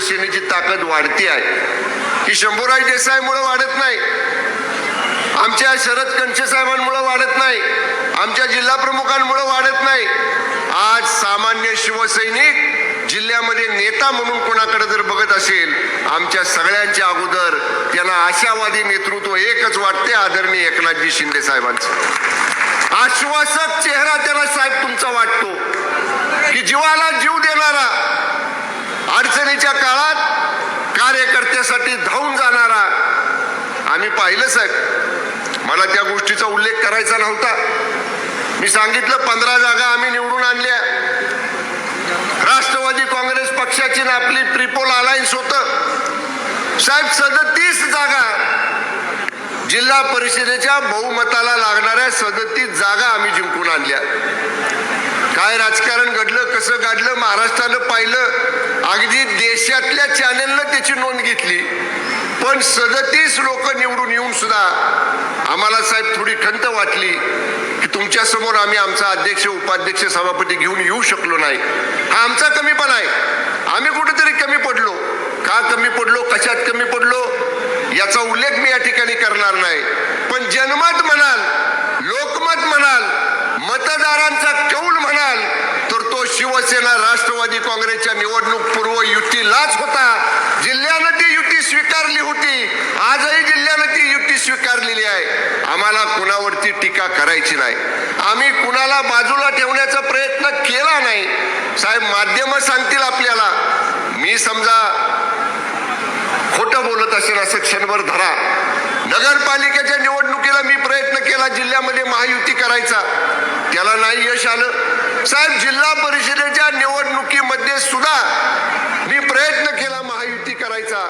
शिवसेनेची ताकद वाढती आहे. ही शंभूराज देसाईमुळे वाढत नाही, आमच्या शरद कणसे साहेबांमुळे वाढत नाही, आमच्या जिल्हा प्रमुखांमुळे वाढत नाही. आज सामान्य शिवसैनिक जिल्ह्यामध्ये नेता म्हणून कोणाकडे जर बघत असेल, आमच्या सगळ्यांच्या अगोदर त्यांना आशावादी नेतृत्व एकच वाटते, आदरणीय एकनाथजी शिंदे साहेबांचं. आश्वासक चेहरा त्याला साहेब तुमचा वाटतो, की जीवाला जीव देणारा, अडचणीच्या काळात कार्यकर्त्यासाठी धावून जाणारा. आम्ही पाहिलं साहेब, मला त्या गोष्टीचा उल्लेख करायचा नव्हता. मी सांगितलं 15 जागा आम्ही निवडून आणल्या. राष्ट्रवादी काँग्रेस पक्षाची ना आपली ट्रिपल अलायन्स होतं साहेब. 37 जागा जिल्हा परिषदेच्या बहुमताला लागणाऱ्या 37 जागा आम्ही जिंकून आणल्या. काय राजकारण घडलं, कसं घडलं, महाराष्ट्रानं पाहिलं, अगदी देशातल्या चॅनेलनं त्याची नोंद घेतली. पण 37 लोक निवडून येऊन सुद्धा आम्हाला साहेब थोडी खंत वाटली की तुमच्या समोर आम्ही आमचा अध्यक्ष, उपाध्यक्ष, सभापती घेऊन येऊ शकलो नाही. हा आमचा कमीपणा आहे. आम्ही कुठेतरी कमी पडलो. का कमी पडलो, कशात कमी पडलो याचा उल्लेख मी या ठिकाणी करणार नाही. पण जनमत म्हणाल, लोकमत म्हणाल, मतदारांचा कौल म्हणाल तर तो शिवसेना राष्ट्रवादी काँग्रेसच्या निवडणूक पूर्व युतीलाच होता. जिल्ह्यानं ती युती स्वीकारली होती, आजही जिल्ह्यानं ती युती स्वीकारलेली आहे. आम्हाला कुणावरती टीका करायची नाही, आम्ही कुणाला बाजूला ठेवण्याचा प्रयत्न केला नाही. साहेब माध्यम सांगतील आपल्याला, मी समजा खोटं बोलत असेल असं क्षणभर धरा. नगरपालिकेच्या निवडणुकीला मी प्रयत्न केला जिल्ह्यामध्ये महायुती करायचा, त्याला नाही यश आलं. साहेब जिल्हा परिषदेच्या निवडणुकीमध्ये सुद्धा मी प्रयत्न केला महायुती करायचा,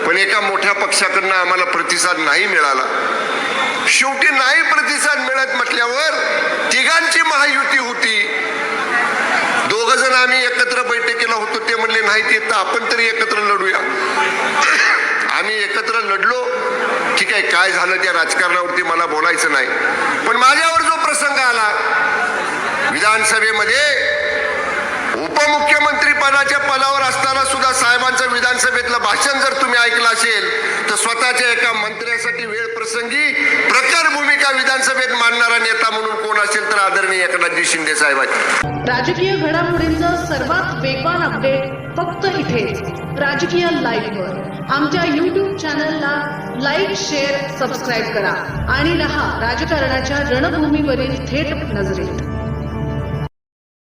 पण एका मोठ्या पक्षाकडनं आम्हाला प्रतिसाद नाही मिळाला. शेवटी नाही प्रतिसाद मिळत म्हटल्यावर तिघांची महायुती होती. 2 जण आम्ही एकत्र बैठकीला होतो, ते म्हणले नाही ते तर आपण तरी एकत्र लढूया. आम्ही एकत्र लढलो. ठीक आहे, काय झालं त्या राजकारणावरती मला बोलायचं नाही. पण माझ्यावर जो प्रसंग आला विधानसभेमध्ये, उपमुख्यमंत्री पदाच्या पदावर असताना सुद्धा साहेबांचं विधानसभेतलं भाषण जर तुम्ही ऐकलं असेल तर स्वतःच्या एका मंत्र्यासाठी वेळ प्रसंगी प्रखर भूमिका विधानसभेत मांडणारा नेता म्हणून कोण असेल तर आदरणीय एकनाथजी शिंदे साहेब आहेत. राजकीय घडामोडींचं सर्वात वेगवान अपडेट फक्त इथेच राजकीय लाईव्हवर. आमच्या YouTube चॅनलला लाईक, शेअर, सबस्क्राईब करा आणि रहा राजकारणाच्या रणभूमीवरील थेट नजरेत.